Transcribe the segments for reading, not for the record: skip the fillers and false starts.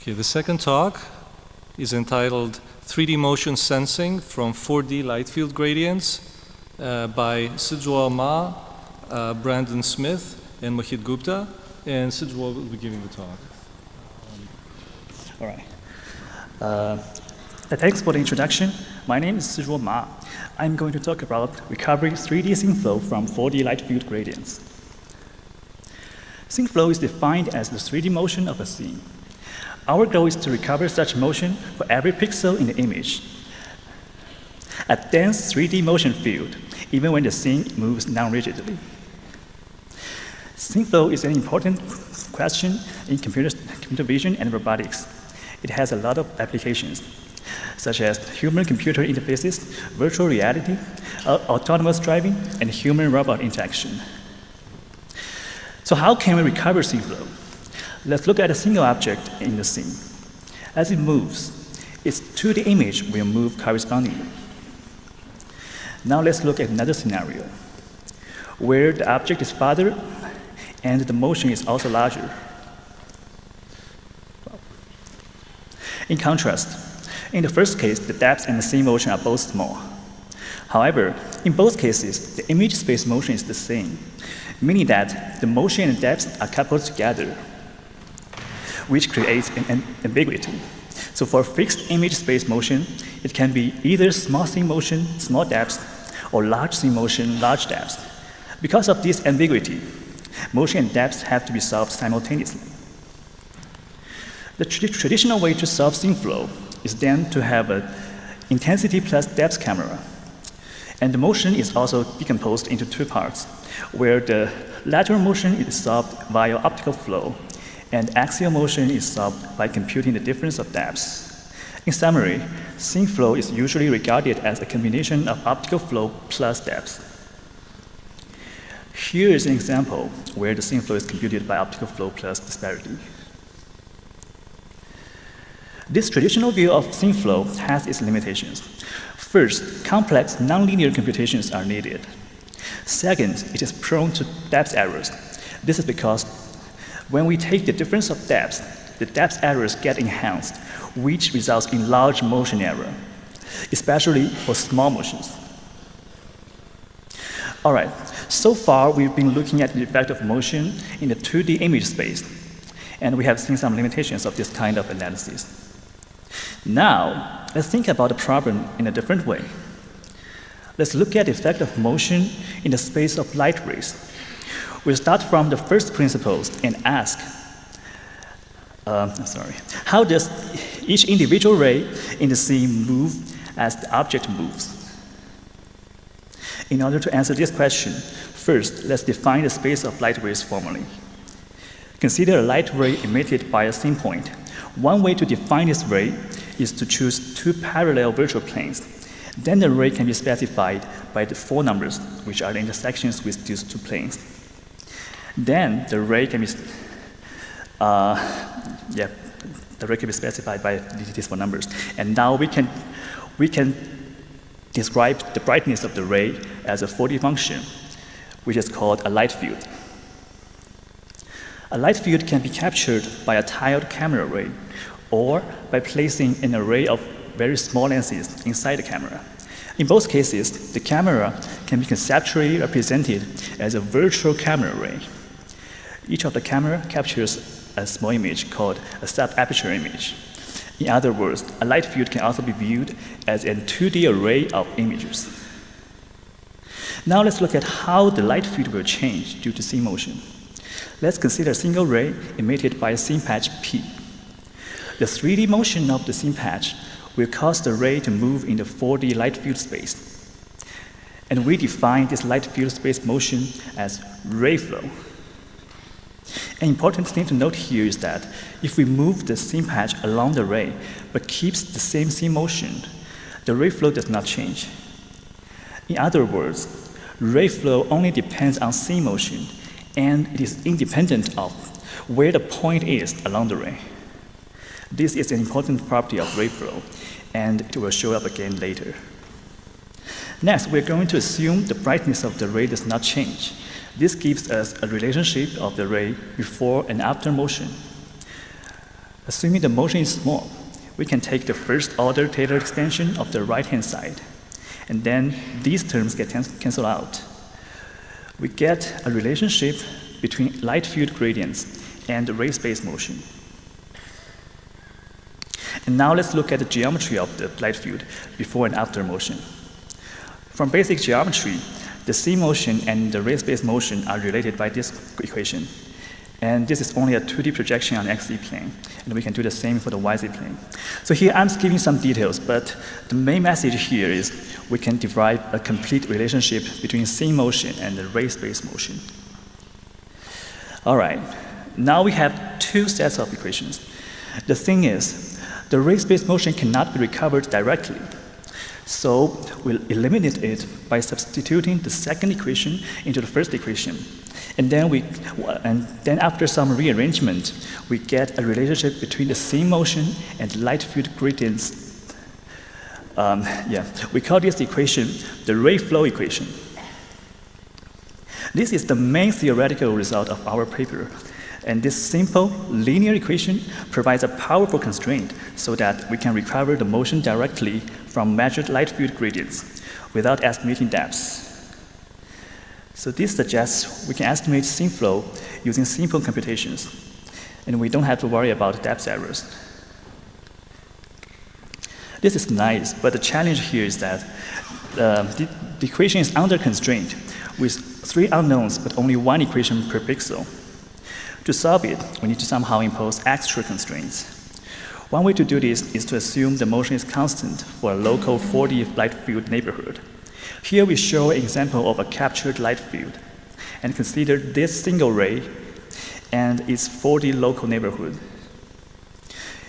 Okay, the second talk is entitled 3D Motion Sensing from 4D Light Field Gradients by Sizhou Ma, Brandon Smith, and Mohit Gupta. And Sizhou will be giving the talk. All right. Thanks for the introduction. My name is Sizhou Ma. I'm going to talk about recovering 3D scene flow from 4D light field gradients. Scene flow is defined as the 3D motion of a scene. Our goal is to recover such motion for every pixel in the image. A dense 3D motion field, even when the scene moves non-rigidly. Scene flow is an important question in computer vision and robotics. It has a lot of applications, such as human-computer interfaces, virtual reality, autonomous driving, and human-robot interaction. So how can we recover scene flow? Let's look at a single object in the scene. As it moves, its 2D image will move correspondingly. Now let's look at another scenario, where the object is farther and the motion is also larger. In contrast, in the first case, the depth and the scene motion are both small. However, in both cases, the image space motion is the same, meaning that the motion and depth are coupled together, which creates an ambiguity. So for fixed image space motion, it can be either small scene motion, small depth, or large scene motion, large depth. Because of this ambiguity, motion and depth have to be solved simultaneously. The traditional way to solve scene flow is then to have an intensity plus depth camera. And the motion is also decomposed into two parts, where the lateral motion is solved via optical flow, and axial motion is solved by computing the difference of depths. In summary, scene flow is usually regarded as a combination of optical flow plus depth. Here is an example where the scene flow is computed by optical flow plus disparity. This traditional view of scene flow has its limitations. First, complex nonlinear computations are needed. Second, it is prone to depth errors. This is because when we take the difference of depths, the depth errors get enhanced, which results in large motion error, especially for small motions. All right, so far we've been looking at the effect of motion in the 2D image space, and we have seen some limitations of this kind of analysis. Now, let's think about the problem in a different way. Let's look at the effect of motion in the space of light rays. We'll start from the first principles and ask, how does each individual ray in the scene move as the object moves? In order to answer this question, first, let's define the space of light rays formally. Consider a light ray emitted by a scene point. One way to define this ray is to choose two parallel virtual planes. Then the ray can be specified by the 4 numbers, which are the intersections with these two planes. Then the ray can be, specified by these 4 numbers. And now we can describe the brightness of the ray as a 4D function, which is called a light field. A light field can be captured by a tiled camera ray, or by placing an array of very small lenses inside the camera. In both cases, the camera can be conceptually represented as a virtual camera ray. Each of the camera captures a small image called a sub-aperture image. In other words, a light field can also be viewed as a 2D array of images. Now let's look at how the light field will change due to scene motion. Let's consider a single ray emitted by a scene patch P. The 3D motion of the scene patch will cause the ray to move in the 4D light field space. And we define this light field space motion as ray flow. An important thing to note here is that if we move the scene patch along the ray but keeps the same scene motion, the ray flow does not change. In other words, ray flow only depends on scene motion, and it is independent of where the point is along the ray. This is an important property of ray flow, and it will show up again later. Next, we're going to assume the brightness of the ray does not change. This gives us a relationship of the ray before and after motion. Assuming the motion is small, we can take the first order Taylor expansion of the right-hand side, and then these terms get canceled out. We get a relationship between light field gradients and the ray-space motion. And now let's look at the geometry of the light field before and after motion. From basic geometry, the C motion and the ray-space motion are related by this equation. And this is only a 2D projection on XZ plane, and we can do the same for the YZ plane. So here I'm giving some details, but the main message here is we can derive a complete relationship between C motion and the ray-space motion. All right, now we have two sets of equations. The thing is, the ray-space motion cannot be recovered directly. So we'll eliminate it by substituting the second equation into the first equation. And then after some rearrangement, we get a relationship between the C motion and light field gradients. We call this equation the ray flow equation. This is the main theoretical result of our paper. And this simple linear equation provides a powerful constraint so that we can recover the motion directly from measured light field gradients without estimating depths. So this suggests we can estimate scene flow using simple computations, and we don't have to worry about depth errors. This is nice, but the challenge here is that the equation is under constraint with 3 unknowns, but only 1 equation per pixel. To solve it, we need to somehow impose extra constraints. One way to do this is to assume the motion is constant for a local 4D light field neighborhood. Here we show an example of a captured light field and consider this single ray and its 4D local neighborhood.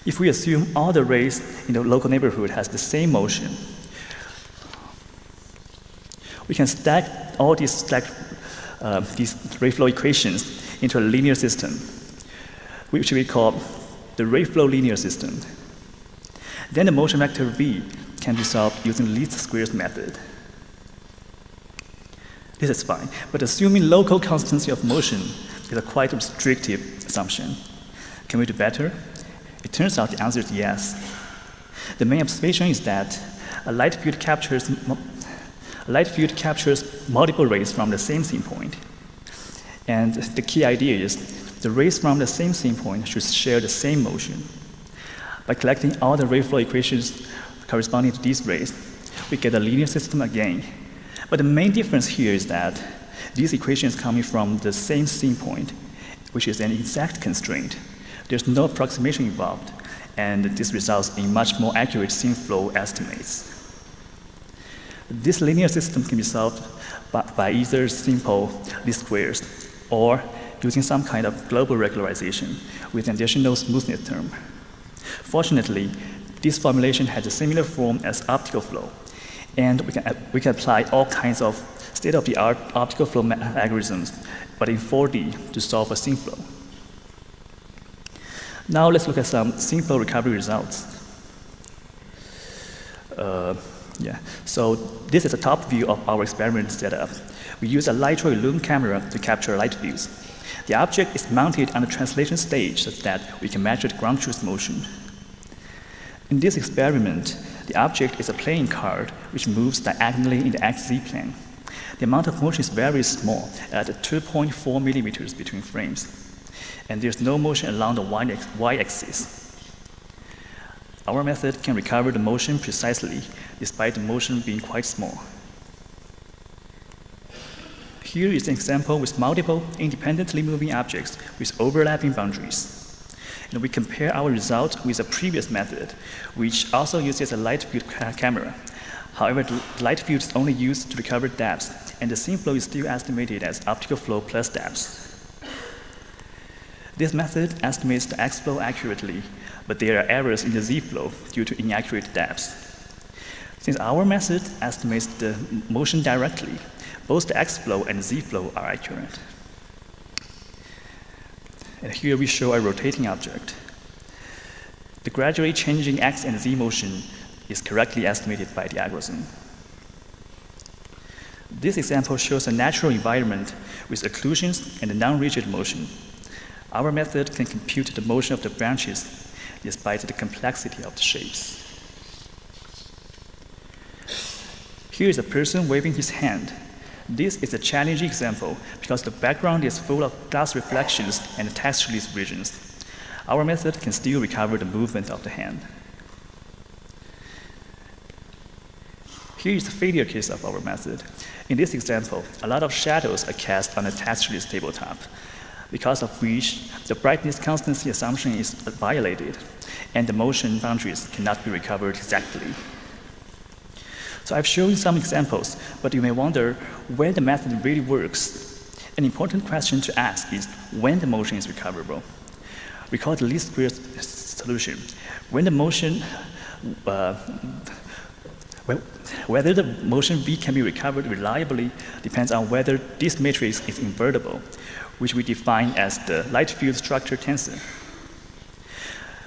If we assume all the rays in the local neighborhood has the same motion, we can stack all these ray flow equations into a linear system, which we call the ray flow linear system. Then the motion vector V can be solved using least squares method. This is fine, but assuming local constancy of motion is a quite restrictive assumption. Can we do better? It turns out the answer is yes. The main observation is that a light field captures multiple rays from the same scene point. And the key idea is the rays from the same scene point should share the same motion. By collecting all the ray flow equations corresponding to these rays, we get a linear system again. But the main difference here is that these equations coming from the same scene point, which is an exact constraint. There's no approximation involved, and this results in much more accurate scene flow estimates. This linear system can be solved by either simple least squares or using some kind of global regularization with an additional smoothness term. Fortunately, this formulation has a similar form as optical flow, and we can apply all kinds of state-of-the-art optical flow algorithms, but in 4D to solve a scene flow. Now let's look at some scene flow recovery results. So this is a top view of our experiment setup. We use a litro-illumined camera to capture light views. The object is mounted on the translation stage such that we can measure the ground truth motion. In this experiment, the object is a playing card which moves diagonally in the XZ plane. The amount of motion is very small, at 2.4 millimeters between frames, and there's no motion along the y-axis. Our method can recover the motion precisely, despite the motion being quite small. Here is an example with multiple independently moving objects with overlapping boundaries. And we compare our result with a previous method, which also uses a light field camera. However, the light field is only used to recover depths, and the scene flow is still estimated as optical flow plus depths. This method estimates the X flow accurately, but there are errors in the Z flow due to inaccurate depths. Since our method estimates the motion directly, both the X flow and Z flow are accurate. And here we show a rotating object. The gradually changing X and Z motion is correctly estimated by the algorithm. This example shows a natural environment with occlusions and non-rigid motion. Our method can compute the motion of the branches despite the complexity of the shapes. Here is a person waving his hand. This is a challenging example because the background is full of glass reflections and textureless regions. Our method can still recover the movement of the hand. Here is the failure case of our method. In this example, a lot of shadows are cast on a textureless tabletop, because of which the brightness constancy assumption is violated, and the motion boundaries cannot be recovered exactly. So I've shown some examples, but you may wonder where the method really works. An important question to ask is when the motion is recoverable. We call it the least squares solution. When the motion, whether the motion V can be recovered reliably depends on whether this matrix is invertible, which we define as the light field structure tensor,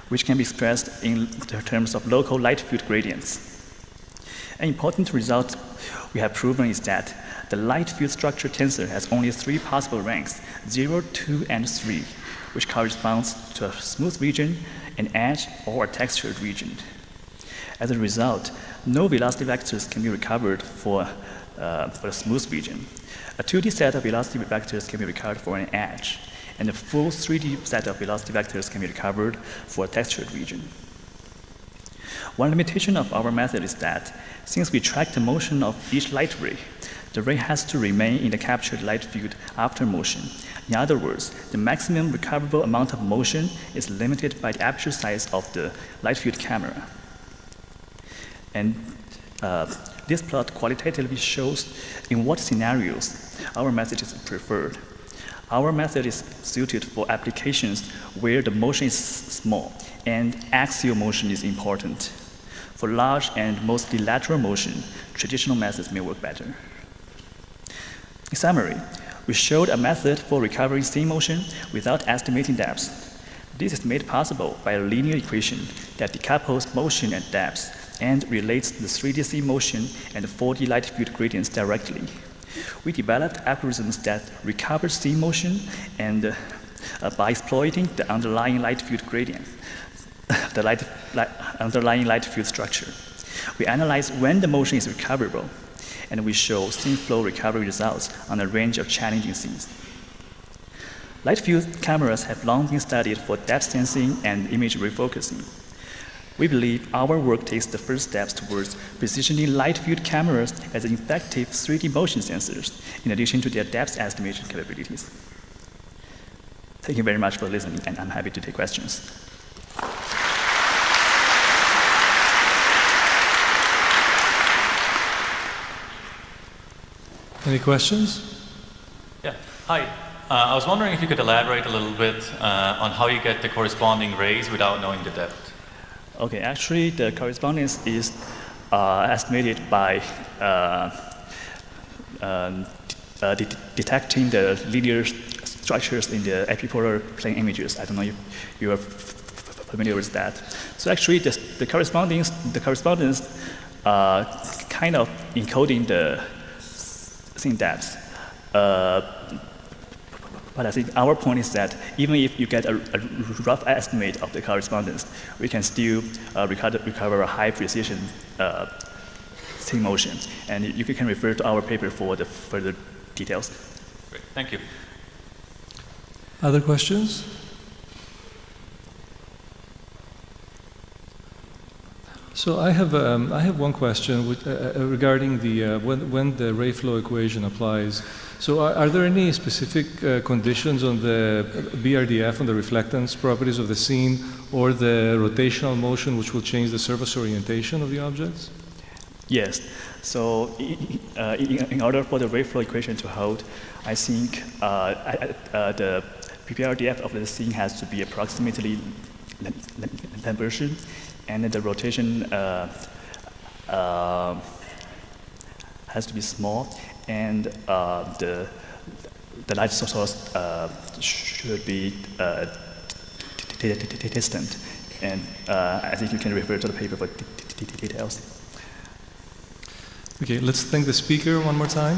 which can be expressed in terms of local light field gradients. An important result we have proven is that the light field structure tensor has only 3 possible ranks, 0, 2, and 3, which corresponds to a smooth region, an edge, or a textured region. As a result, no velocity vectors can be recovered for a smooth region. A 2D set of velocity vectors can be recovered for an edge, and a full 3D set of velocity vectors can be recovered for a textured region. One limitation of our method is that since we track the motion of each light ray, the ray has to remain in the captured light field after motion. In other words, the maximum recoverable amount of motion is limited by the aperture size of the light field camera. And this plot qualitatively shows in what scenarios our method is preferred. Our method is suited for applications where the motion is small and axial motion is important. For large and mostly lateral motion, traditional methods may work better. In summary, we showed a method for recovering scene motion without estimating depths. This is made possible by a linear equation that decouples motion and depths and relates the 3D scene motion and 4D light field gradients directly. We developed algorithms that recover scene motion and by exploiting the underlying light field gradient, the underlying light field structure. We analyze when the motion is recoverable, and we show scene flow recovery results on a range of challenging scenes. Light field cameras have long been studied for depth sensing and image refocusing. We believe our work takes the first steps towards positioning light field cameras as effective 3D motion sensors, in addition to their depth estimation capabilities. Thank you very much for listening, and I'm happy to take questions. Any questions? Yeah. Hi. I was wondering if you could elaborate a little bit on how you get the corresponding rays without knowing the depth. Okay, actually, the correspondence is estimated by detecting the linear structures in the epipolar plane images. I don't know if you are familiar with that. So actually, the correspondence kind of encoding the scene depth. But I think our point is that even if you get a rough estimate of the correspondence, we can still recover a high precision scene motion. And you can refer to our paper for the further details. Great, thank you. Other questions? So I have one question regarding the when the ray flow equation applies. So are there any specific conditions on the BRDF, on the reflectance properties of the scene, or the rotational motion which will change the surface orientation of the objects? Yes. So in order for the ray flow equation to hold, I think the BRDF of the scene has to be approximately Lambert, and the rotation has to be small, and the light source should be distant. And I think you can refer to the paper for details. Okay, let's thank the speaker one more time.